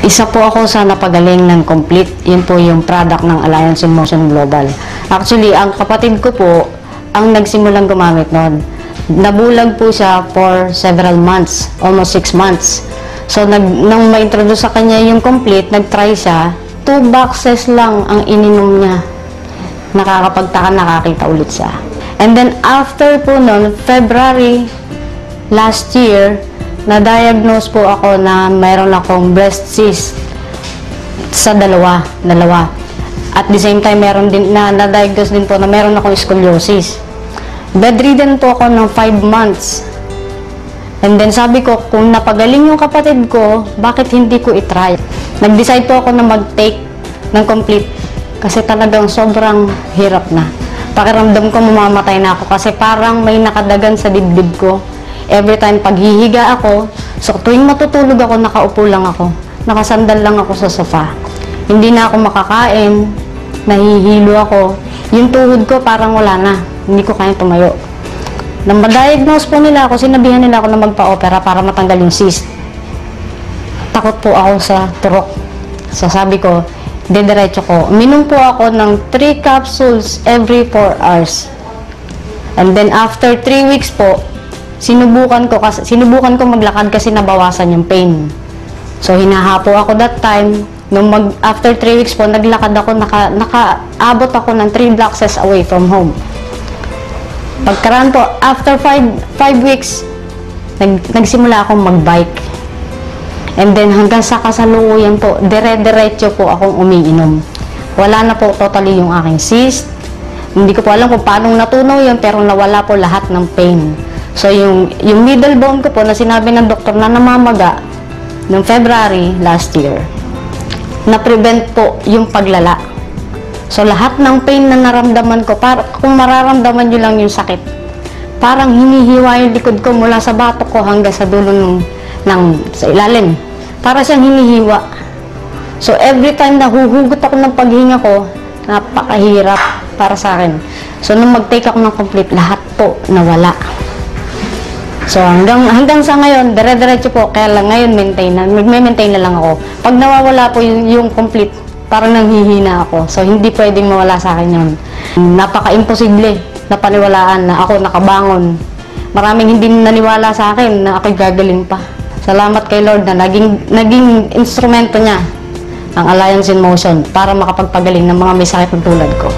Isa po ako sa napagaling ng Complete. Yun po yung product ng Alliance in Motion Global. Actually, ang kapatid ko po ang nagsimulang gumamit noon. Nabulag po siya for several months, almost 6 months. So, nang ma-introduce sa kanya yung Complete, nag-try siya, 2 boxes lang ang ininom niya. Nakakapagtaka, nakakita ulit siya. And then, after po noon, February last year, na-diagnose po ako na mayroon akong breast cyst sa dalawa. At the same time, meron din, na-diagnose din po na meron akong scoliosis. Bedridden po ako ng 5 months. And then sabi ko, kung napagaling yung kapatid ko, bakit hindi ko itry? Nag-decide po ako na mag-take ng Complete kasi talagang sobrang hirap na. Pakiramdam ko mamamatay na ako kasi parang may nakadagan sa dibdib ko. Every time paghihiga ako, so tuwing matutulog ako, nakaupo lang ako. Nakasandal lang ako sa sofa. Hindi na ako makakain, nahihilo ako. Yung tuhod ko parang wala na, hindi ko kaya tumayo. Nang ma-diagnose po nila ako, sinabihan nila ako na magpa-opera para matanggal yung cyst. Takot po ako sa turok. So sabi ko, dediretso ko. Minom po ako ng 3 capsules every 4 hours. And then after 3 weeks po, sinubukan ko maglakad kasi nabawasan yung pain. So hinahapo ako that time. After 3 weeks po, naglakad ako, nakaabot ako ng 3 blocks away from home. Pagkaraan po, after 5 weeks, nagsimula akong magbike. And then hanggang sa kasalukuyan po, dire-diretso po akong umiinom. Wala na po totally yung aking cyst. Hindi ko po alam kung paano natunaw yun, pero nawala po lahat ng pain. So yung middle bone ko po na sinabi ng doktor na namamaga noong February last year, na-prevent po yung paglala. So lahat ng pain na naramdaman ko, kung mararamdaman nyo lang yung sakit, parang hinihiwa yung likod ko mula sa batok ko hanggang sa dulo sa ilalim. Para siyang hinihiwa. So every time na huhugot ako ng paghinga ko, napakahirap para sa akin. So nung mag-take ako ng Complete, lahat po nawala. So hanggang sa ngayon, dire-diretso po, kaya lang ngayon magme-maintain na lang ako. Pag nawawala po yung Complete, parang nanghihina ako. So hindi pwedeng mawala sa akin yun. Napaka-imposible na paniwalaan na ako nakabangon. Maraming hindi naniwala sa akin na ako'y gagaling pa. Salamat kay Lord na naging instrumento niya ang Alliance in Motion para makapagpagaling ng mga may sakit tulad ko.